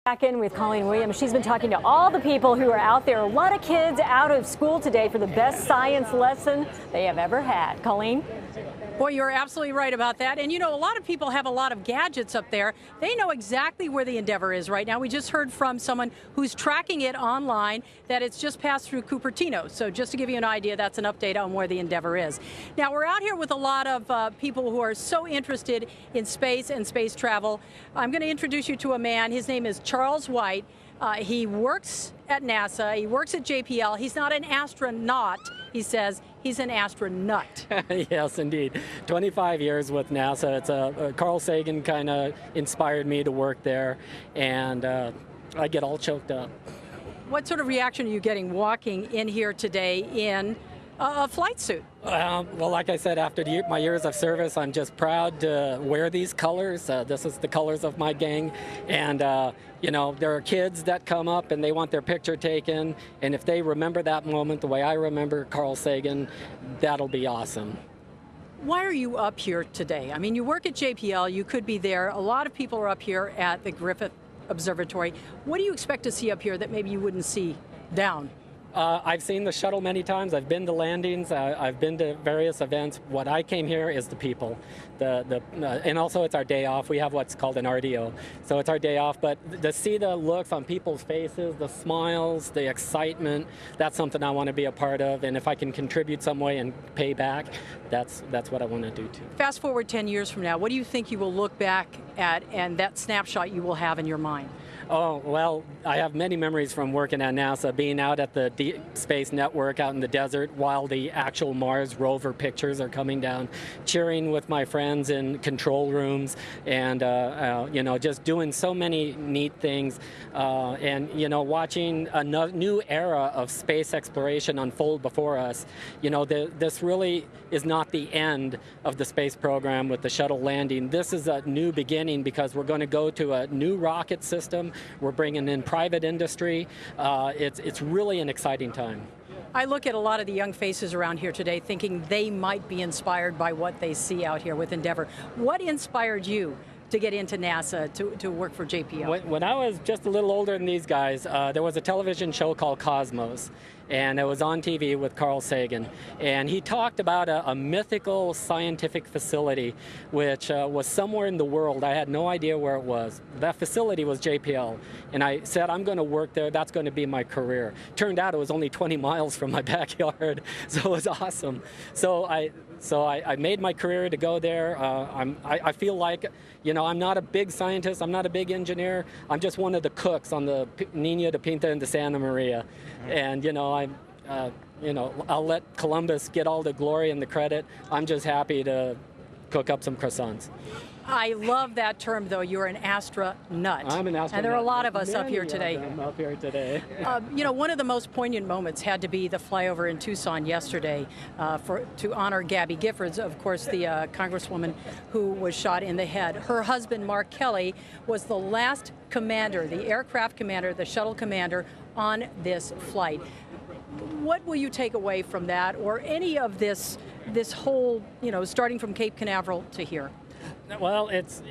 Back in with Colleen Williams. She's been talking to all the people who are out there. A lot of kids out of school today for the best science lesson they have ever had. Colleen? Boy, you're absolutely right about that. And you know, a lot of people have a lot of gadgets up there. They know exactly where the Endeavour is right now. We just heard from someone who's tracking it online that it's just passed through Cupertino. So just to give you an idea, that's an update on where the Endeavour is. Now, we're out here with a lot of people who are so interested in space and space travel. I'm going to introduce you to a man. His name is Charles White. He works at NASA. He works at JPL. He's not an astronaut, he says. He's an astronaut. Yes, indeed. 25 years with NASA. It's Carl Sagan kind of inspired me to work there, and I get all choked up. What sort of reaction are you getting walking in here today in a flight suit? Well, like I said, after my years of service, I'm just proud to wear these colors. This is the colors of my gang. And, you know, there are kids that come up and they want their picture taken. And if they remember that moment the way I remember Carl Sagan, that'll be awesome. Why are you up here today? I mean, you work at JPL. You could be there. A lot of people are up here at the Griffith Observatory. What do you expect to see up here that maybe you wouldn't see down? I've seen the shuttle many times. I've been to landings. I've been to various events. What I came here is the people. And also it's our day off. We have what's called an RDO. So it's our day off. But to see the looks on people's faces, the smiles, the excitement, that's something I want to be a part of. And if I can contribute some way and pay back, that's what I want to do too. Fast forward 10 years from now, what do you think you will look back at and that snapshot you will have in your mind? Oh, well, I have many memories from working at NASA, being out at the Deep Space Network out in the desert while the actual Mars rover pictures are coming down, cheering with my friends in control rooms, and, you know, just doing so many neat things, and, you know, watching a new era of space exploration unfold before us. You know, this really is not the end of the space program with the shuttle landing. This is a new beginning because we're going to go to a new rocket system. We're bringing in private industry. It's really an exciting time. I look at a lot of the young faces around here today thinking they might be inspired by what they see out here with Endeavour. What inspired you to get into NASA, to work for JPL? When I was just a little older than these guys, there was a television show called Cosmos, and it was on TV with Carl Sagan. And he talked about a mythical scientific facility which was somewhere in the world. I had no idea where it was. That facility was JPL. And I said, I'm going to work there. That's going to be my career. Turned out it was only 20 miles from my backyard, so it was awesome. So I made my career to go there. I feel like, you know, I'm not a big scientist. I'm not a big engineer. I'm just one of the cooks on the Nina de Pinta and the Santa Maria. And, you know, you know, I'll let Columbus get all the glory and the credit. I'm just happy to cook up some croissants. I love that term, though. You're an astronaut. I'm an astronaut. And there are a lot of us up here today. Up here today. You know, one of the most poignant moments had to be the flyover in Tucson yesterday to honor Gabby Giffords, of course, the congresswoman who was shot in the head. Her husband, Mark Kelly, was the last commander, the aircraft commander, the shuttle commander on this flight. What will you take away from that, or any of this whole, you know, starting from Cape Canaveral to here? Well, it's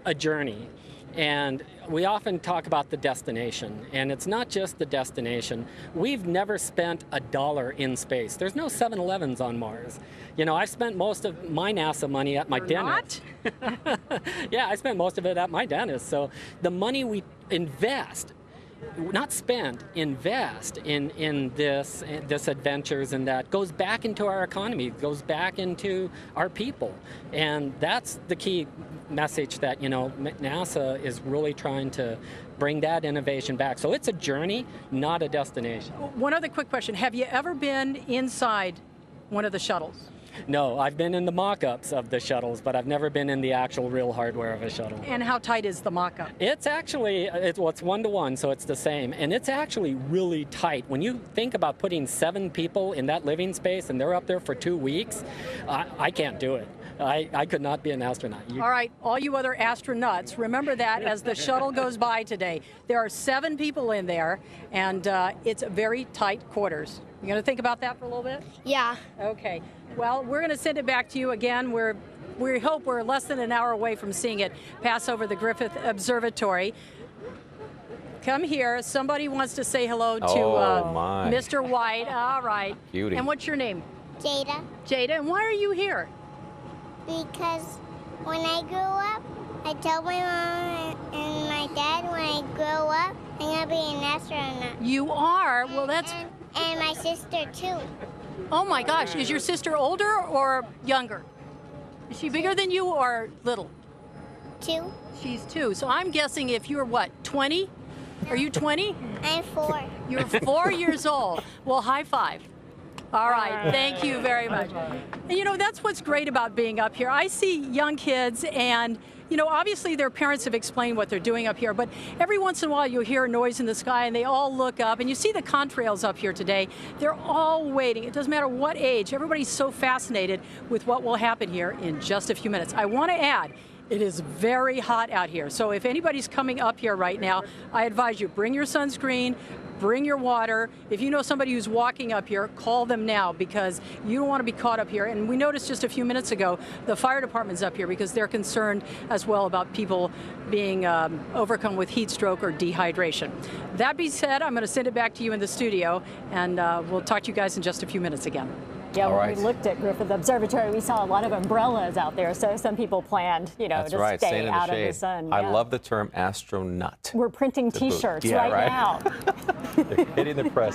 a journey, and we often talk about the destination, and it's not just the destination. We've never spent $1 in space. There's no 7-Elevens on Mars. You know, I spent most of my NASA money at my dentist. Yeah, I spent most of it at my dentist. So the money we invest, not spend, invest in this adventures, and that goes back into our economy, goes back into our people. And that's the key message that, you know, NASA is really trying to bring that innovation back. So it's a journey, not a destination. One other quick question. Have you ever been inside one of the shuttles? No, I've been in the mock-ups of the shuttles, but I've never been in the actual real hardware of a shuttle. And how tight is the mock-up? It's actually, it's 1-to-1, so it's the same. And it's actually really tight. When you think about putting 7 people in that living space and they're up there for 2 weeks, I can't do it. I could not be an astronaut. All right, all you other astronauts, remember that as the shuttle goes by today. There are 7 people in there, and it's very tight quarters. You going to think about that for a little bit? Yeah. Okay. Well, we're going to send it back to you again. We hope we're less than an hour away from seeing it pass over the Griffith Observatory. Come here. Somebody wants to say hello to Mr. White. All right. Cutie. And what's your name? Jada, Jada. And why are you here? because when I grow up, I told my mom and my dad when I grow up, I'm gonna be an astronaut. You are? Well, that's... And my sister too. Oh my gosh. Is your sister older or younger? Is she bigger than you or little? 2. She's 2. So I'm guessing if you're what, 20? Are you 20? I'm 4. You're 4 years old. Well, high five. All right, thank you very much. And you know, that's what's great about being up here. I see young kids and, you know, obviously their parents have explained what they're doing up here, but every once in a while you'll hear a noise in the sky and they all look up, and you see the contrails up here today. They're all waiting. It doesn't matter what age. Everybody's so fascinated with what will happen here in just a few minutes. I want to add, it is very hot out here. So if anybody's coming up here right now, I advise you, bring your sunscreen, bring your water. If you know somebody who's walking up here, call them now, because you don't want to be caught up here. And we noticed just a few minutes ago, the fire department's up here because they're concerned as well about people being overcome with heat stroke or dehydration. That being said, I'm going to send it back to you in the studio, and we'll talk to you guys in just a few minutes again. Yeah, All when right. we looked at Griffith Observatory, we saw a lot of umbrellas out there. So some people planned, you know, That's to right, stay staying in the out of the shade. sun. I Yeah. love the term astronaut. We're printing To boot. T-shirts Yeah, right now. They're hitting the press.